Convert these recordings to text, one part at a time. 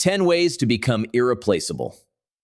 10 ways to become irreplaceable.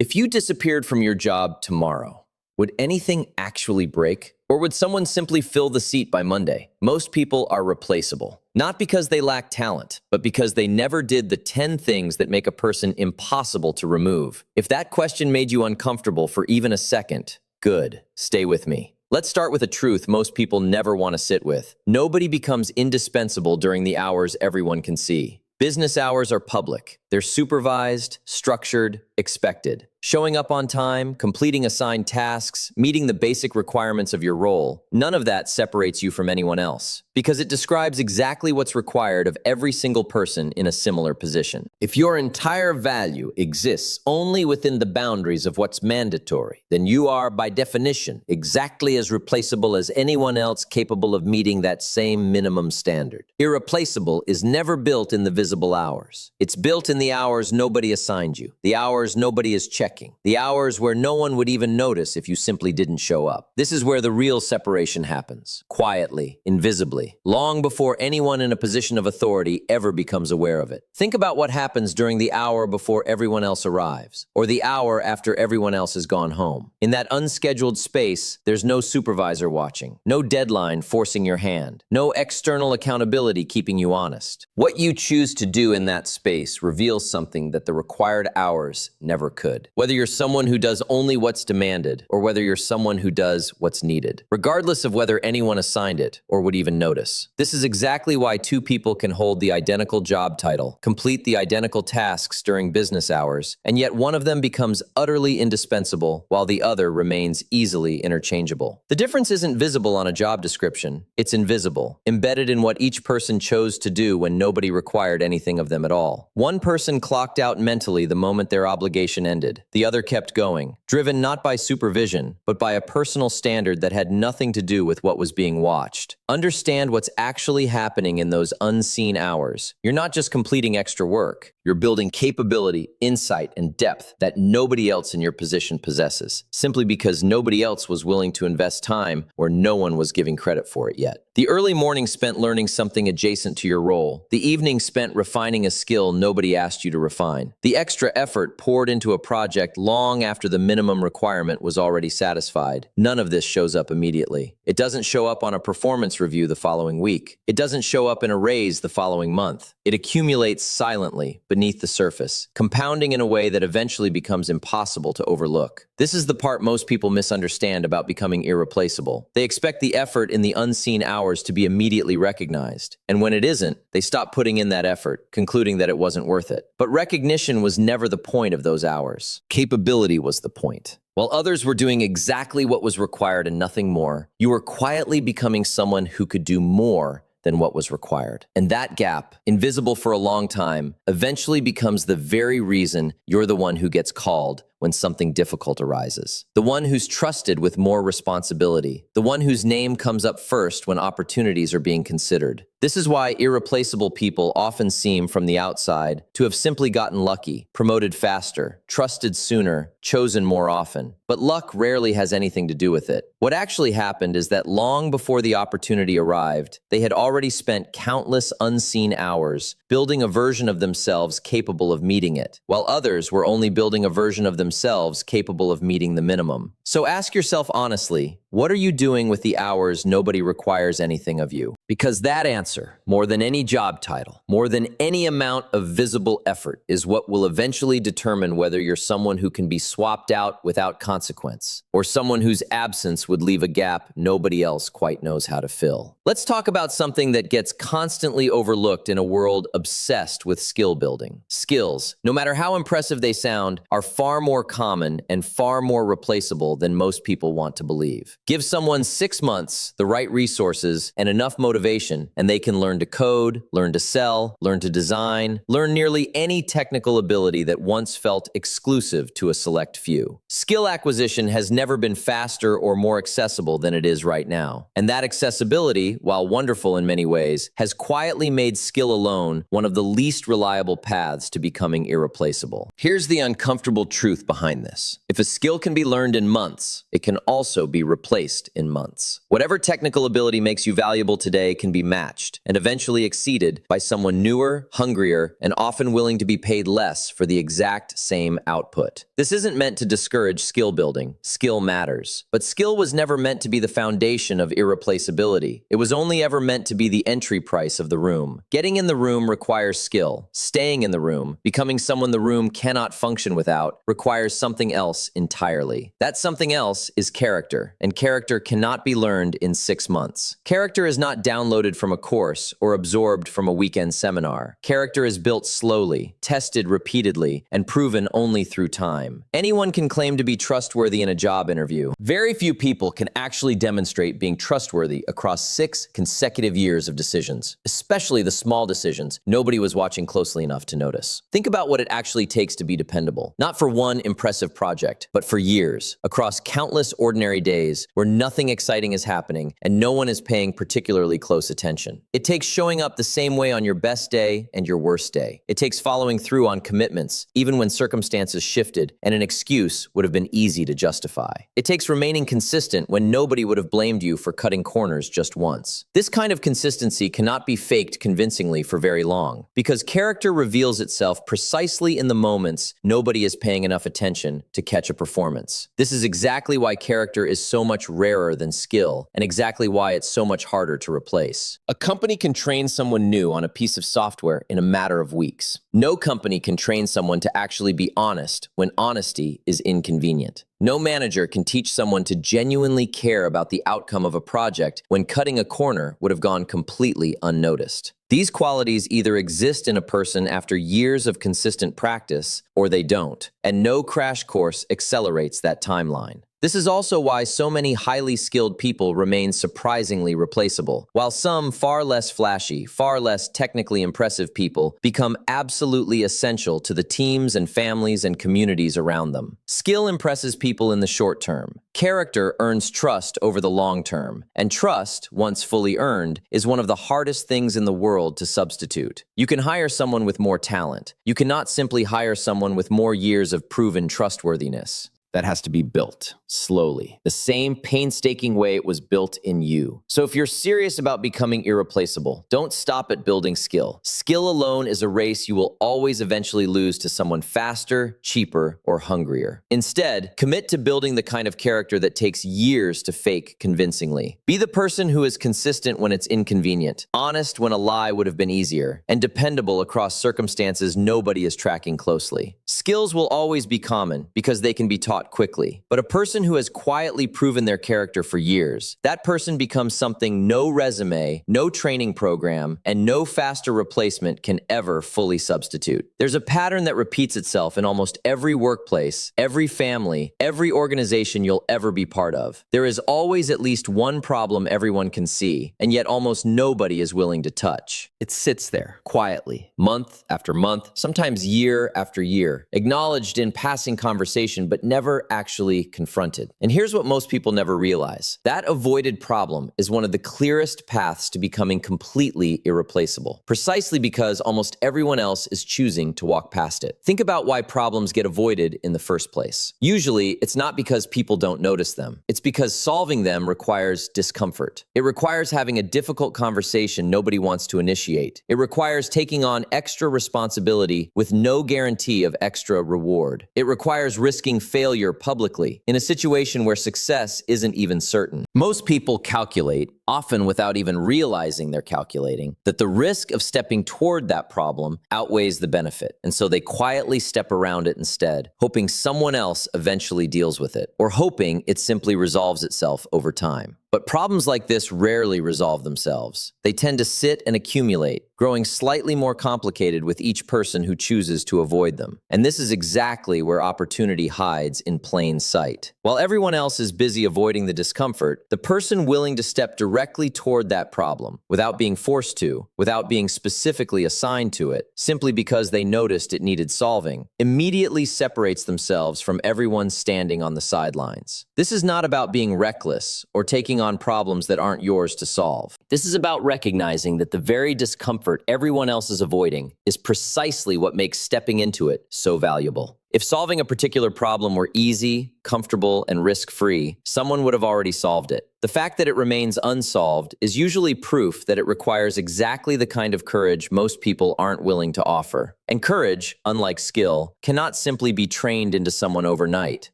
If you disappeared from your job tomorrow, would anything actually break? Or would someone simply fill the seat by Monday? Most people are replaceable, not because they lack talent, but because they never did the 10 things that make a person impossible to remove. If that question made you uncomfortable for even a second, good, stay with me. Let's start with a truth most people never want to sit with. Nobody becomes indispensable during the hours everyone can see. Business hours are public. They're supervised, structured, expected. Showing up on time, completing assigned tasks, meeting the basic requirements of your role, none of that separates you from anyone else, because it describes exactly what's required of every single person in a similar position. If your entire value exists only within the boundaries of what's mandatory, then you are, by definition, exactly as replaceable as anyone else capable of meeting that same minimum standard. Irreplaceable is never built in the visible hours. It's built in the hours nobody assigned you, the hours nobody is checking, the hours where no one would even notice if you simply didn't show up. This is where the real separation happens, quietly, invisibly, long before anyone in a position of authority ever becomes aware of it. Think about what happens during the hour before everyone else arrives, or the hour after everyone else has gone home. In that unscheduled space, there's no supervisor watching, no deadline forcing your hand, no external accountability keeping you honest. What you choose to do in that space reveals something that the required hours never could. Whether you're someone who does only what's demanded, or whether you're someone who does what's needed, regardless of whether anyone assigned it or would even notice. This is exactly why two people can hold the identical job title, complete the identical tasks during business hours, and yet one of them becomes utterly indispensable while the other remains easily interchangeable. The difference isn't visible on a job description, it's invisible, embedded in what each person chose to do when nobody required anything of them at all. One person clocked out mentally the moment their obligation ended. The other kept going, driven not by supervision, but by a personal standard that had nothing to do with what was being watched. Understand what's actually happening in those unseen hours. You're not just completing extra work. You're building capability, insight, and depth that nobody else in your position possesses, simply because nobody else was willing to invest time where no one was giving credit for it yet. The early morning spent learning something adjacent to your role. The evening spent refining a skill nobody asked you to refine. The extra effort poured into a project long after the minimum requirement was already satisfied. None of this shows up immediately. It doesn't show up on a performance review the following week. It doesn't show up in a raise the following month. It accumulates silently beneath the surface, compounding in a way that eventually becomes impossible to overlook. This is the part most people misunderstand about becoming irreplaceable. They expect the effort in the unseen hours to be immediately recognized. And when it isn't, they stop putting in that effort, concluding that it wasn't worth it. But recognition was never the point of those hours. Capability was the point. While others were doing exactly what was required and nothing more, you were quietly becoming someone who could do more than what was required. And that gap, invisible for a long time, eventually becomes the very reason you're the one who gets called when something difficult arises. The one who's trusted with more responsibility. The one whose name comes up first when opportunities are being considered. This is why irreplaceable people often seem from the outside to have simply gotten lucky, promoted faster, trusted sooner, chosen more often. But luck rarely has anything to do with it. What actually happened is that long before the opportunity arrived, they had already spent countless unseen hours building a version of themselves capable of meeting it, while others were only building a version of themselves capable of meeting the minimum. So ask yourself honestly, what are you doing with the hours nobody requires anything of you? Because that answer, more than any job title, more than any amount of visible effort, is what will eventually determine whether you're someone who can be swapped out without consequence, or someone whose absence would leave a gap nobody else quite knows how to fill. Let's talk about something that gets constantly overlooked in a world obsessed with skill building. Skills, no matter how impressive they sound, are far more common and far more replaceable than most people want to believe. Give someone 6 months, the right resources, and enough motivation, and they can learn to code, learn to sell, learn to design, learn nearly any technical ability that once felt exclusive to a select few. Skill acquisition has never been faster or more accessible than it is right now. And that accessibility, while wonderful in many ways, has quietly made skill alone one of the least reliable paths to becoming irreplaceable. Here's the uncomfortable truth behind this. If a skill can be learned in months, it can also be replaced replaced in months. Whatever technical ability makes you valuable today can be matched and eventually exceeded by someone newer, hungrier, and often willing to be paid less for the exact same output. This isn't meant to discourage skill building. Skill matters. But skill was never meant to be the foundation of irreplaceability. It was only ever meant to be the entry price of the room. Getting in the room requires skill. Staying in the room, becoming someone the room cannot function without, requires something else entirely. That something else is character, and character cannot be learned in 6 months. Character is not downloaded from a course or absorbed from a weekend seminar. Character is built slowly, tested repeatedly, and proven only through time. Anyone can claim to be trustworthy in a job interview. Very few people can actually demonstrate being trustworthy across 6 consecutive years of decisions, especially the small decisions nobody was watching closely enough to notice. Think about what it actually takes to be dependable, not for one impressive project, but for years, across countless ordinary days where nothing exciting is happening and no one is paying particularly close attention. It takes showing up the same way on your best day and your worst day. It takes following through on commitments, even when circumstances shifted and an excuse would have been easy to justify. It takes remaining consistent when nobody would have blamed you for cutting corners just once. This kind of consistency cannot be faked convincingly for very long, because character reveals itself precisely in the moments nobody is paying enough attention to catch a performance. This is exactly why character is so much rarer than skill, and exactly why it's so much harder to replace. A company can train someone new on a piece of software in a matter of weeks. No company can train someone to actually be honest when honesty is inconvenient. No manager can teach someone to genuinely care about the outcome of a project when cutting a corner would have gone completely unnoticed. These qualities either exist in a person after years of consistent practice, or they don't, and no crash course accelerates that timeline. This is also why so many highly skilled people remain surprisingly replaceable, while some far less flashy, far less technically impressive people become absolutely essential to the teams and families and communities around them. Skill impresses people in the short term. Character earns trust over the long term, and trust, once fully earned, is one of the hardest things in the world to substitute. You can hire someone with more talent. You cannot simply hire someone with more years of proven trustworthiness. That has to be built slowly, the same painstaking way it was built in you. So if you're serious about becoming irreplaceable, don't stop at building skill. Skill alone is a race you will always eventually lose to someone faster, cheaper, or hungrier. Instead, commit to building the kind of character that takes years to fake convincingly. Be the person who is consistent when it's inconvenient, honest when a lie would have been easier, and dependable across circumstances nobody is tracking closely. Skills will always be common because they can be taught quickly, but a person who has quietly proven their character for years, that person becomes something no resume, no training program, and no faster replacement can ever fully substitute. There's a pattern that repeats itself in almost every workplace, every family, every organization you'll ever be part of. There is always at least one problem everyone can see, and yet almost nobody is willing to touch. It sits there, quietly, month after month, sometimes year after year, acknowledged in passing conversation, but never actually confronted. And here's what most people never realize. That avoided problem is one of the clearest paths to becoming completely irreplaceable, precisely because almost everyone else is choosing to walk past it. Think about why problems get avoided in the first place. Usually, it's not because people don't notice them. It's because solving them requires discomfort. It requires having a difficult conversation nobody wants to initiate. It requires taking on extra responsibility with no guarantee of extra reward. It requires risking failure publicly in a situation where success isn't even certain. Most people calculate, often without even realizing they're calculating, that the risk of stepping toward that problem outweighs the benefit. And so they quietly step around it instead, hoping someone else eventually deals with it, or hoping it simply resolves itself over time. But problems like this rarely resolve themselves. They tend to sit and accumulate, growing slightly more complicated with each person who chooses to avoid them. And this is exactly where opportunity hides in plain sight. While everyone else is busy avoiding the discomfort, the person willing to step directly toward that problem, without being forced to, without being specifically assigned to it, simply because they noticed it needed solving, immediately separates themselves from everyone standing on the sidelines. This is not about being reckless or taking on problems that aren't yours to solve. This is about recognizing that the very discomfort everyone else is avoiding is precisely what makes stepping into it so valuable. If solving a particular problem were easy, comfortable, and risk-free, someone would have already solved it. The fact that it remains unsolved is usually proof that it requires exactly the kind of courage most people aren't willing to offer. And courage, unlike skill, cannot simply be trained into someone overnight.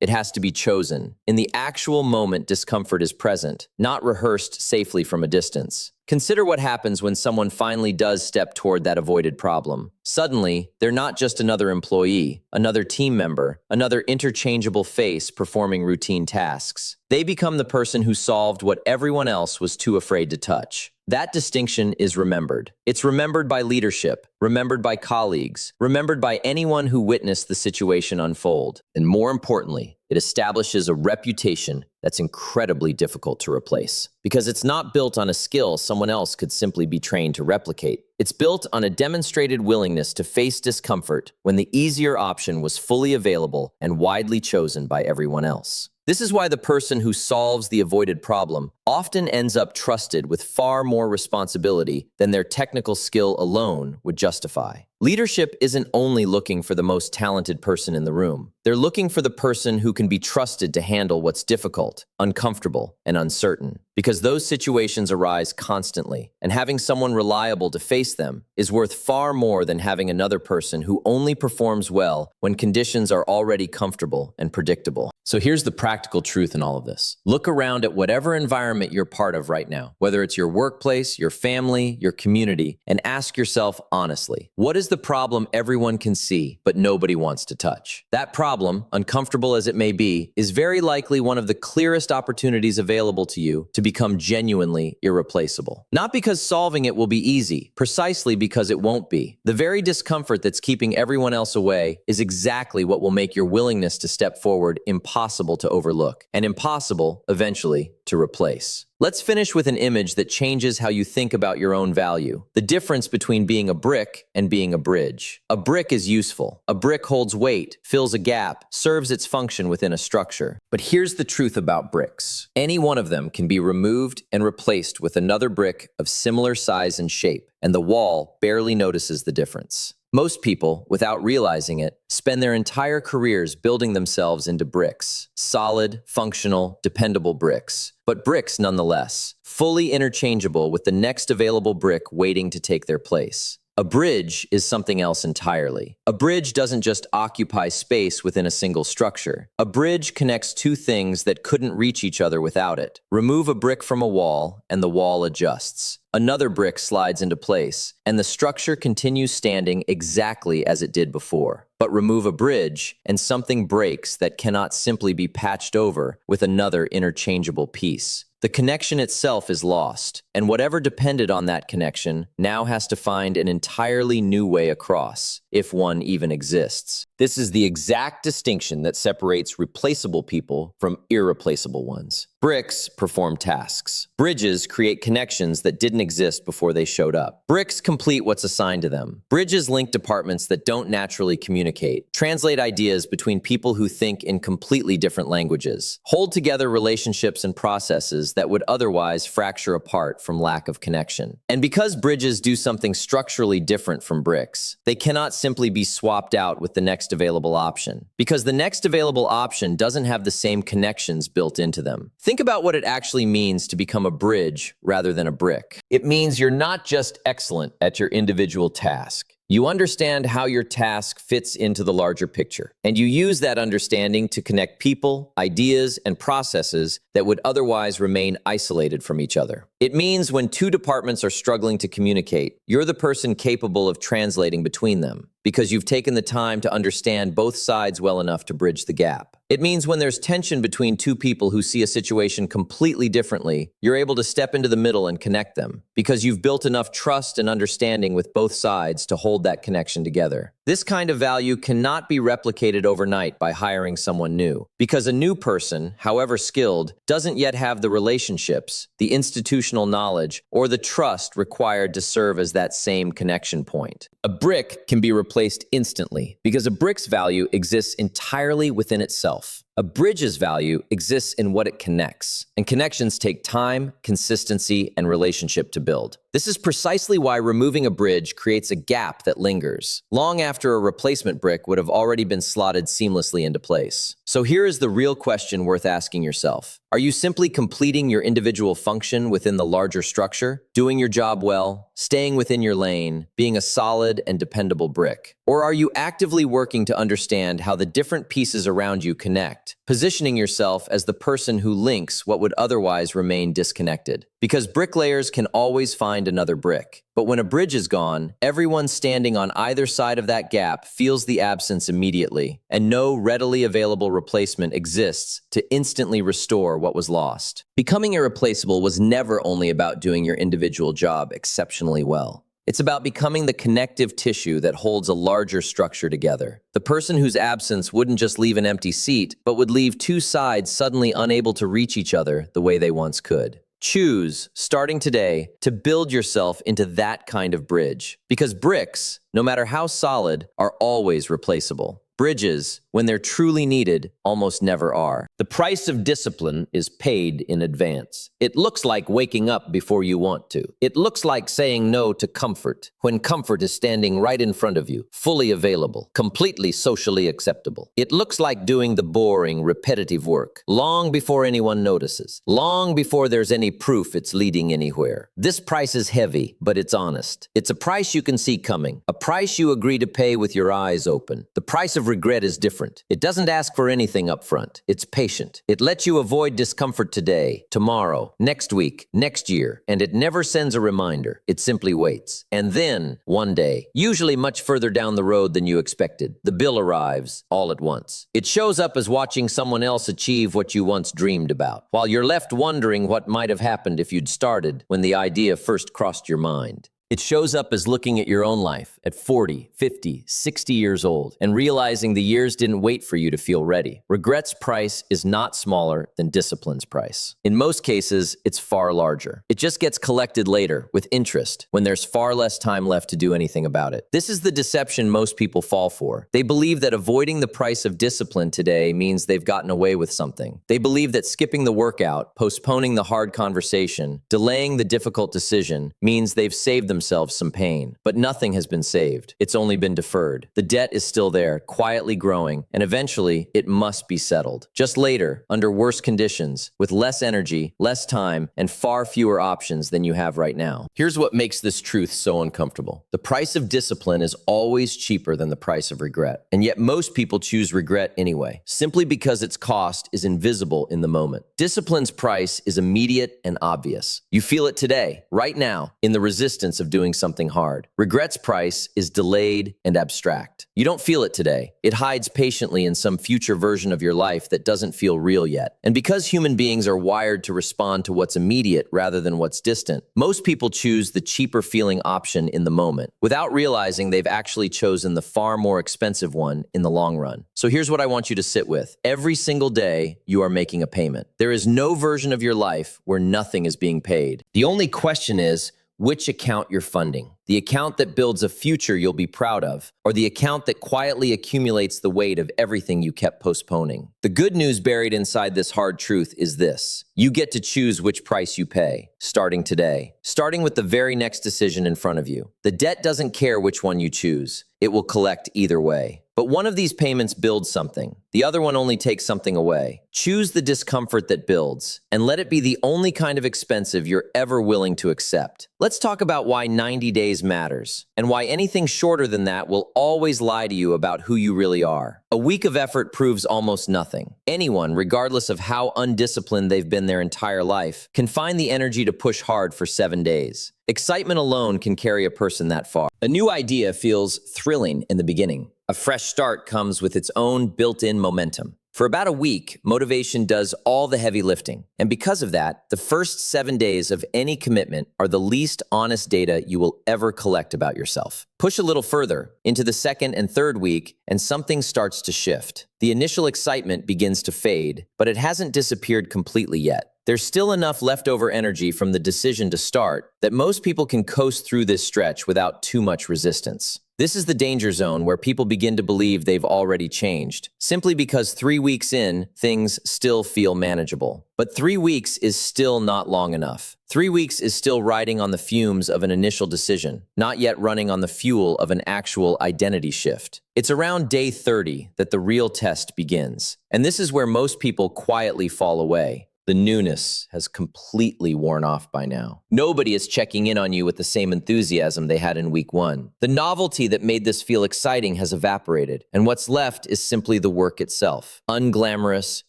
It has to be chosen. In the actual moment discomfort is present, not rehearsed safely from a distance. Consider what happens when someone finally does step toward that avoided problem. Suddenly, they're not just another employee, another team member, another interchangeable face performing routine tasks. They become the person who solved what everyone else was too afraid to touch. That distinction is remembered. It's remembered by leadership, remembered by colleagues, remembered by anyone who witnessed the situation unfold. And more importantly, it establishes a reputation that's incredibly difficult to replace. Because it's not built on a skill someone else could simply be trained to replicate. It's built on a demonstrated willingness to face discomfort when the easier option was fully available and widely chosen by everyone else. This is why the person who solves the avoided problem often ends up trusted with far more responsibility than their technical skill alone would justify. Leadership isn't only looking for the most talented person in the room. They're looking for the person who can be trusted to handle what's difficult, uncomfortable, and uncertain. Because those situations arise constantly, and having someone reliable to face them is worth far more than having another person who only performs well when conditions are already comfortable and predictable. So here's the practical truth in all of this. Look around at whatever environment you're part of right now, whether it's your workplace, your family, your community, and ask yourself honestly, what is the problem everyone can see, but nobody wants to touch? That problem, uncomfortable as it may be, is very likely one of the clearest opportunities available to you to become genuinely irreplaceable. Not because solving it will be easy, precisely because it won't be. The very discomfort that's keeping everyone else away is exactly what will make your willingness to step forward impossible to overlook, and impossible, eventually, to replace. Let's finish with an image that changes how you think about your own value. The difference between being a brick and being a bridge. A brick is useful. A brick holds weight, fills a gap, serves its function within a structure. But here's the truth about bricks. Any one of them can be removed and replaced with another brick of similar size and shape, and the wall barely notices the difference. Most people, without realizing it, spend their entire careers building themselves into bricks. Solid, functional, dependable bricks. But bricks nonetheless, fully interchangeable with the next available brick waiting to take their place. A bridge is something else entirely. A bridge doesn't just occupy space within a single structure. A bridge connects two things that couldn't reach each other without it. Remove a brick from a wall, and the wall adjusts. Another brick slides into place, and the structure continues standing exactly as it did before. But remove a bridge, and something breaks that cannot simply be patched over with another interchangeable piece. The connection itself is lost, and whatever depended on that connection now has to find an entirely new way across, if one even exists. This is the exact distinction that separates replaceable people from irreplaceable ones. Bricks perform tasks. Bridges create connections that didn't exist before they showed up. Bricks complete what's assigned to them. Bridges link departments that don't naturally communicate, translate ideas between people who think in completely different languages, hold together relationships and processes that would otherwise fracture apart from lack of connection. And because bridges do something structurally different from bricks, they cannot simply be swapped out with the next available option, because the next available option doesn't have the same connections built into them. Think about what it actually means to become a bridge rather than a brick. It means you're not just excellent at your individual task. You understand how your task fits into the larger picture, and you use that understanding to connect people, ideas, and processes that would otherwise remain isolated from each other. It means when two departments are struggling to communicate, you're the person capable of translating between them, because you've taken the time to understand both sides well enough to bridge the gap. It means when there's tension between two people who see a situation completely differently, you're able to step into the middle and connect them, because you've built enough trust and understanding with both sides to hold that connection together. This kind of value cannot be replicated overnight by hiring someone new, because a new person, however skilled, doesn't yet have the relationships, the institutional knowledge, or the trust required to serve as that same connection point. A brick can be replaced instantly, because a brick's value exists entirely within itself. A bridge's value exists in what it connects, and connections take time, consistency, and relationship to build. This is precisely why removing a bridge creates a gap that lingers, long after a replacement brick would have already been slotted seamlessly into place. So here is the real question worth asking yourself. Are you simply completing your individual function within the larger structure, doing your job well, staying within your lane, being a solid and dependable brick? Or are you actively working to understand how the different pieces around you connect, positioning yourself as the person who links what would otherwise remain disconnected? Because bricklayers can always find another brick. But when a bridge is gone, everyone standing on either side of that gap feels the absence immediately, and no readily available replacement exists to instantly restore what was lost. Becoming irreplaceable was never only about doing your individual job exceptionally well. It's about becoming the connective tissue that holds a larger structure together. The person whose absence wouldn't just leave an empty seat, but would leave two sides suddenly unable to reach each other the way they once could. Choose, starting today, to build yourself into that kind of bridge. Because bricks, no matter how solid, are always replaceable. Bridges, when they're truly needed, almost never are. The price of discipline is paid in advance. It looks like waking up before you want to. It looks like saying no to comfort, when comfort is standing right in front of you, fully available, completely socially acceptable. It looks like doing the boring, repetitive work, long before anyone notices, long before there's any proof it's leading anywhere. This price is heavy, but it's honest. It's a price you can see coming, a price you agree to pay with your eyes open. The price of regret is different. It doesn't ask for anything up front. It's patient. It lets you avoid discomfort today, tomorrow, next week, next year, and it never sends a reminder. It simply waits. And then, one day, usually much further down the road than you expected, the bill arrives all at once. It shows up as watching someone else achieve what you once dreamed about, while you're left wondering what might have happened if you'd started when the idea first crossed your mind. It shows up as looking at your own life at 40, 50, 60 years old and realizing the years didn't wait for you to feel ready. Regret's price is not smaller than discipline's price. In most cases, it's far larger. It just gets collected later with interest when there's far less time left to do anything about it. This is the deception most people fall for. They believe that avoiding the price of discipline today means they've gotten away with something. They believe that skipping the workout, postponing the hard conversation, delaying the difficult decision means they've saved themselves some pain. But nothing has been saved. It's only been deferred. The debt is still there, quietly growing, and eventually it must be settled. Just later, under worse conditions, with less energy, less time, and far fewer options than you have right now. Here's what makes this truth so uncomfortable. The price of discipline is always cheaper than the price of regret. And yet most people choose regret anyway, simply because its cost is invisible in the moment. Discipline's price is immediate and obvious. You feel it today, right now, in the resistance of doing something hard. Regret's price is delayed and abstract. You don't feel it today. It hides patiently in some future version of your life that doesn't feel real yet. And because human beings are wired to respond to what's immediate rather than what's distant, most people choose the cheaper feeling option in the moment, without realizing they've actually chosen the far more expensive one in the long run. So here's what I want you to sit with. Every single day, you are making a payment. There is no version of your life where nothing is being paid. The only question is, which account you're funding. The account that builds a future you'll be proud of, or the account that quietly accumulates the weight of everything you kept postponing. The good news buried inside this hard truth is this. You get to choose which price you pay, starting today. Starting with the very next decision in front of you. The debt doesn't care which one you choose. It will collect either way. But one of these payments builds something. The other one only takes something away. Choose the discomfort that builds, and let it be the only kind of expensive you're ever willing to accept. Let's talk about why 90 days matters, and why anything shorter than that will always lie to you about who you really are. A week of effort proves almost nothing. Anyone, regardless of how undisciplined they've been their entire life, can find the energy to push hard for 7 days. Excitement alone can carry a person that far. A new idea feels thrilling in the beginning. A fresh start comes with its own built-in momentum. For about a week, motivation does all the heavy lifting. And because of that, the first 7 days of any commitment are the least honest data you will ever collect about yourself. Push a little further into the second and third week, and something starts to shift. The initial excitement begins to fade, but it hasn't disappeared completely yet. There's still enough leftover energy from the decision to start that most people can coast through this stretch without too much resistance. This is the danger zone where people begin to believe they've already changed, simply because 3 weeks in, things still feel manageable. But 3 weeks is still not long enough. 3 weeks is still riding on the fumes of an initial decision, not yet running on the fuel of an actual identity shift. It's around day 30 that the real test begins. And this is where most people quietly fall away. The newness has completely worn off by now. Nobody is checking in on you with the same enthusiasm they had in week 1. The novelty that made this feel exciting has evaporated, and what's left is simply the work itself. Unglamorous,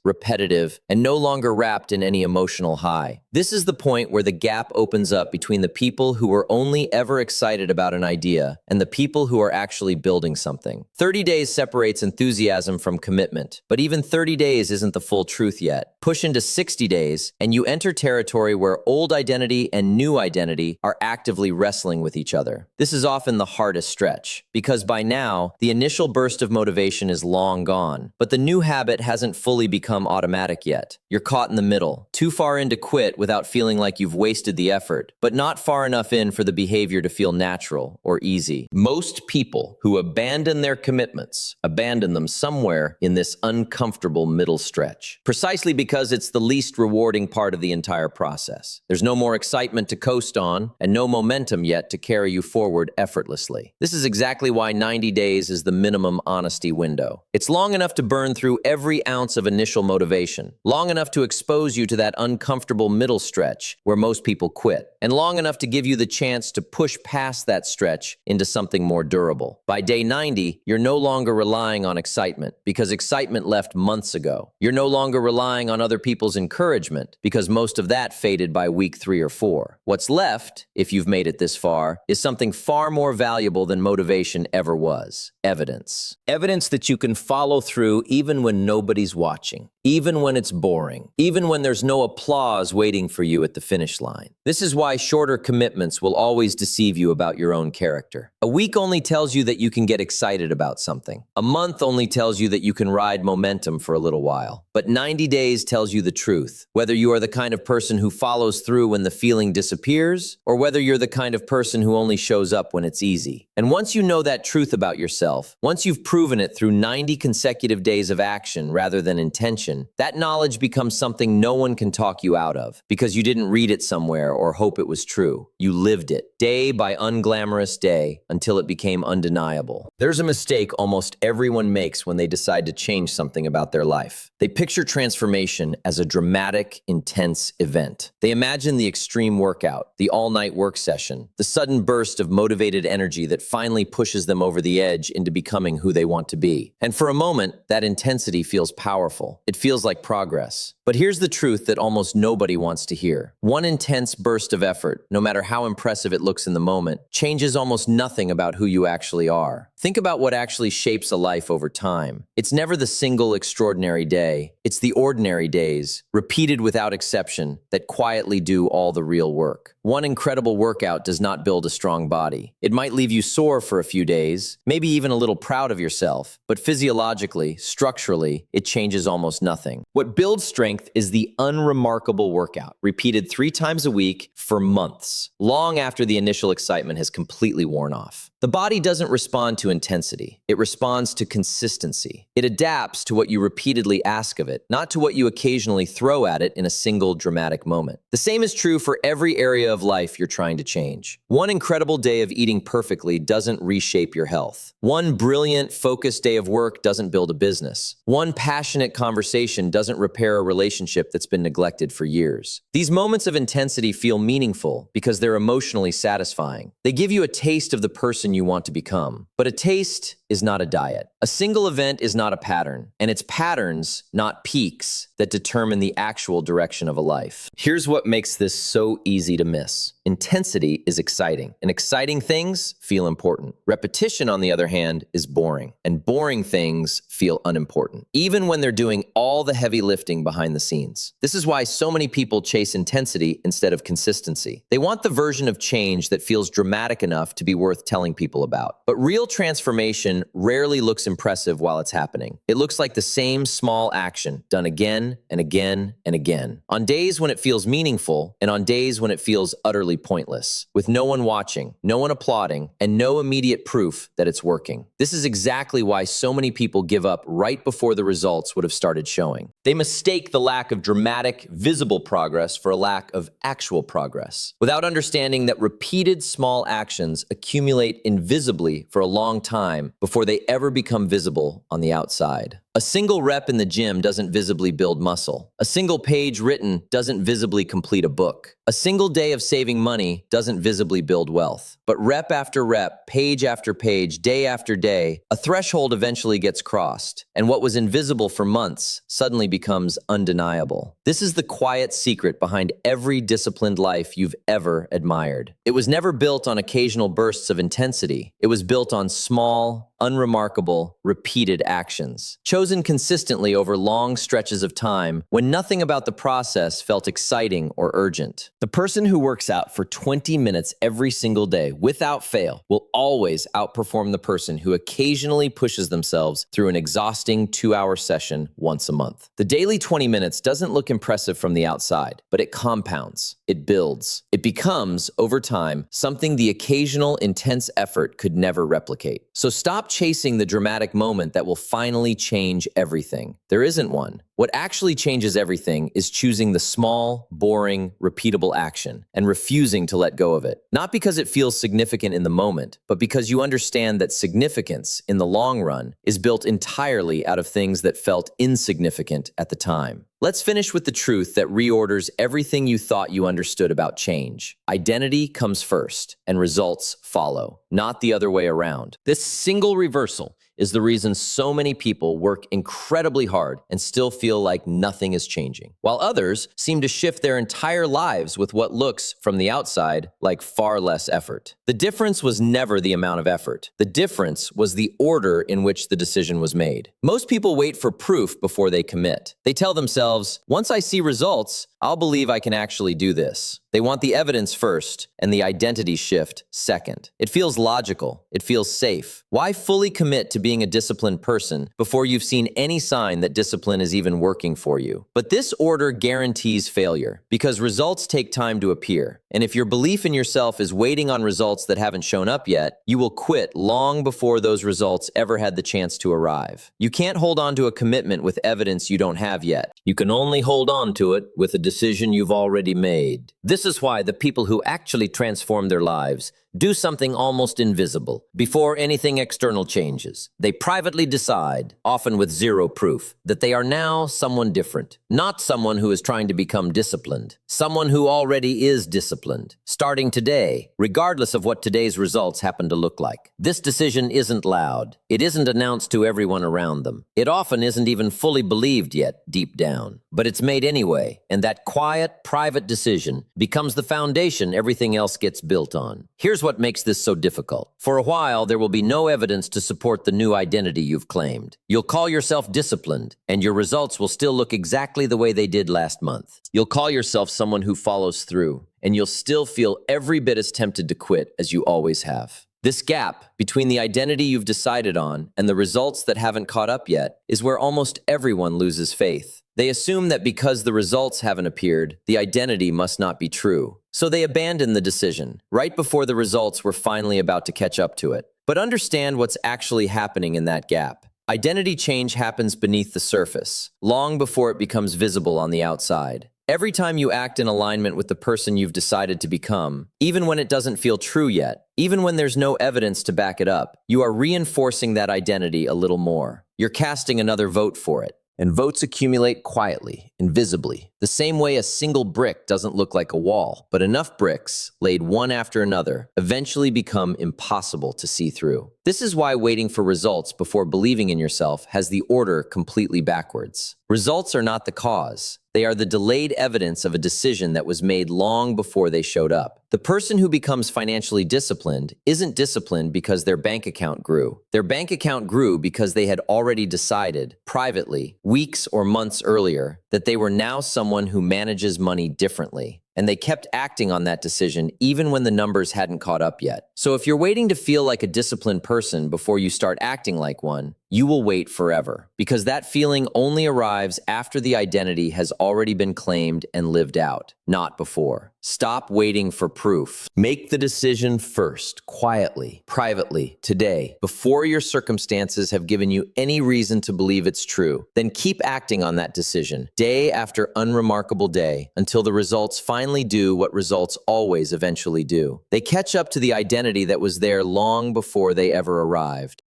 repetitive, and no longer wrapped in any emotional high. This is the point where the gap opens up between the people who were only ever excited about an idea and the people who are actually building something. 30 days separates enthusiasm from commitment, but even 30 days isn't the full truth yet. Push into 60 days, and you enter territory where old identity and new identity are actively wrestling with each other. This is often the hardest stretch, because by now, the initial burst of motivation is long gone, but the new habit hasn't fully become automatic yet. You're caught in the middle, too far in to quit without feeling like you've wasted the effort, but not far enough in for the behavior to feel natural or easy. Most people who abandon their commitments abandon them somewhere in this uncomfortable middle stretch, precisely because it's the least rewarding part of the entire process. There's no more excitement to coast on and no momentum yet to carry you forward effortlessly. This is exactly why 90 days is the minimum honesty window. It's long enough to burn through every ounce of initial motivation, long enough to expose you to that uncomfortable middle stretch where most people quit, and long enough to give you the chance to push past that stretch into something more durable. By day 90, you're no longer relying on excitement because excitement left months ago. You're no longer relying on other people's encouragement because most of that faded by week 3 or 4. What's left, if you've made it this far, is something far more valuable than motivation ever was. Evidence. Evidence that you can follow through even when nobody's watching, even when it's boring, even when there's no applause waiting for you at the finish line. This is why shorter commitments will always deceive you about your own character. A week only tells you that you can get excited about something. A month only tells you that you can ride momentum for a little while. But 90 days tells you the truth, whether you are the kind of person who follows through when the feeling disappears, or whether you're the kind of person who only shows up when it's easy. And once you know that truth about yourself, once you've proven it through 90 consecutive days of action rather than intention, that knowledge becomes something no one can talk you out of, because you didn't read it somewhere or hope it was true. You lived it, day by unglamorous day, until it became undeniable. There's a mistake almost everyone makes when they decide to change something about their life. They picture transformation as a dramatic, intense event. They imagine the extreme workout, the all-night work session, the sudden burst of motivated energy that finally pushes them over the edge into becoming who they want to be. And for a moment, that intensity feels powerful. It feels like progress. But here's the truth that almost nobody wants to hear. One intense burst of effort, no matter how impressive it looks in the moment, changes almost nothing about who you actually are. Think about what actually shapes a life over time. It's never the single extraordinary day. It's the ordinary days, repeated without exception, that quietly do all the real work. One incredible workout does not build a strong body. It might leave you sore for a few days, maybe even a little proud of yourself, but physiologically, structurally, it changes almost nothing. What builds strength is the unremarkable workout, repeated 3 times a week for months, long after the initial excitement has completely worn off. The body doesn't respond to intensity. It responds to consistency. It adapts to what you repeatedly ask of it, not to what you occasionally throw at it in a single dramatic moment. The same is true for every area of life you're trying to change. One incredible day of eating perfectly doesn't reshape your health. One brilliant, focused day of work doesn't build a business. One passionate conversation doesn't repair a relationship that's been neglected for years. These moments of intensity feel meaningful because they're emotionally satisfying. They give you a taste of the person you want to become. But a taste is not a diet. A single event is not a pattern, and it's patterns, not peaks, that determine the actual direction of a life. Here's what makes this so easy to miss. Intensity is exciting, and exciting things feel important. Repetition, on the other hand, is boring, and boring things feel unimportant, even when they're doing all the heavy lifting behind the scenes. This is why so many people chase intensity instead of consistency. They want the version of change that feels dramatic enough to be worth telling people about. But real transformation decision rarely looks impressive while it's happening. It looks like the same small action done again and again and again. On days when it feels meaningful and on days when it feels utterly pointless, with no one watching, no one applauding, and no immediate proof that it's working. This is exactly why so many people give up right before the results would have started showing. They mistake the lack of dramatic, visible progress for a lack of actual progress, without understanding that repeated small actions accumulate invisibly for a long time before they ever become visible on the outside. A single rep in the gym doesn't visibly build muscle. A single page written doesn't visibly complete a book. A single day of saving money doesn't visibly build wealth. But rep after rep, page after page, day after day, a threshold eventually gets crossed, and what was invisible for months suddenly becomes undeniable. This is the quiet secret behind every disciplined life you've ever admired. It was never built on occasional bursts of intensity. It was built on small, unremarkable, repeated actions, chosen consistently over long stretches of time when nothing about the process felt exciting or urgent. The person who works out for 20 minutes every single day without fail will always outperform the person who occasionally pushes themselves through an exhausting 2-hour session once a month. The daily 20 minutes doesn't look impressive from the outside, but it compounds, it builds. It becomes, over time, something the occasional intense effort could never replicate. So stop chasing the dramatic moment that will finally change everything. There isn't one. What actually changes everything is choosing the small, boring, repeatable action and refusing to let go of it. Not because it feels significant in the moment, but because you understand that significance in the long run is built entirely out of things that felt insignificant at the time. Let's finish with the truth that reorders everything you thought you understood about change. Identity comes first, and results follow, not the other way around. This single reversal is the reason so many people work incredibly hard and still feel like nothing is changing, while others seem to shift their entire lives with what looks, from the outside, like far less effort. The difference was never the amount of effort. The difference was the order in which the decision was made. Most people wait for proof before they commit. They tell themselves, once I see results, I'll believe I can actually do this. They want the evidence first and the identity shift second. It feels logical. It feels safe. Why fully commit to being a disciplined person before you've seen any sign that discipline is even working for you? But this order guarantees failure because results take time to appear. And if your belief in yourself is waiting on results that haven't shown up yet, you will quit long before those results ever had the chance to arrive. You can't hold on to a commitment with evidence you don't have yet. You can only hold on to it with a decision you've already made. This is why the people who actually transform their lives do something almost invisible before anything external changes. They privately decide, often with zero proof, that they are now someone different, not someone who is trying to become disciplined, someone who already is disciplined, starting today, regardless of what today's results happen to look like. This decision isn't loud. It isn't announced to everyone around them. It often isn't even fully believed yet, deep down. But it's made anyway, and that quiet, private decision becomes the foundation everything else gets built on. Here's what makes this so difficult. For a while, there will be no evidence to support the new identity you've claimed. You'll call yourself disciplined, and your results will still look exactly the way they did last month. You'll call yourself someone who follows through, and you'll still feel every bit as tempted to quit as you always have. This gap between the identity you've decided on and the results that haven't caught up yet is where almost everyone loses faith. They assume that because the results haven't appeared, the identity must not be true. So they abandon the decision right before the results were finally about to catch up to it. But understand what's actually happening in that gap. Identity change happens beneath the surface, long before it becomes visible on the outside. Every time you act in alignment with the person you've decided to become, even when it doesn't feel true yet, even when there's no evidence to back it up, you are reinforcing that identity a little more. You're casting another vote for it. And votes accumulate quietly, invisibly, the same way a single brick doesn't look like a wall, but enough bricks, laid one after another, eventually become impossible to see through. This is why waiting for results before believing in yourself has the order completely backwards. Results are not the cause. They are the delayed evidence of a decision that was made long before they showed up. The person who becomes financially disciplined isn't disciplined because their bank account grew. Their bank account grew because they had already decided, privately, weeks or months earlier, that they were now someone who manages money differently. and they kept acting on that decision even when the numbers hadn't caught up yet. So if you're waiting to feel like a disciplined person before you start acting like one, you will wait forever, because that feeling only arrives after the identity has already been claimed and lived out, not before. Stop waiting for proof. Make the decision first, quietly, privately, today, before your circumstances have given you any reason to believe it's true. Then keep acting on that decision, day after unremarkable day, until the results finally do what results always eventually do. They catch up to the identity that was there long before they ever arrived.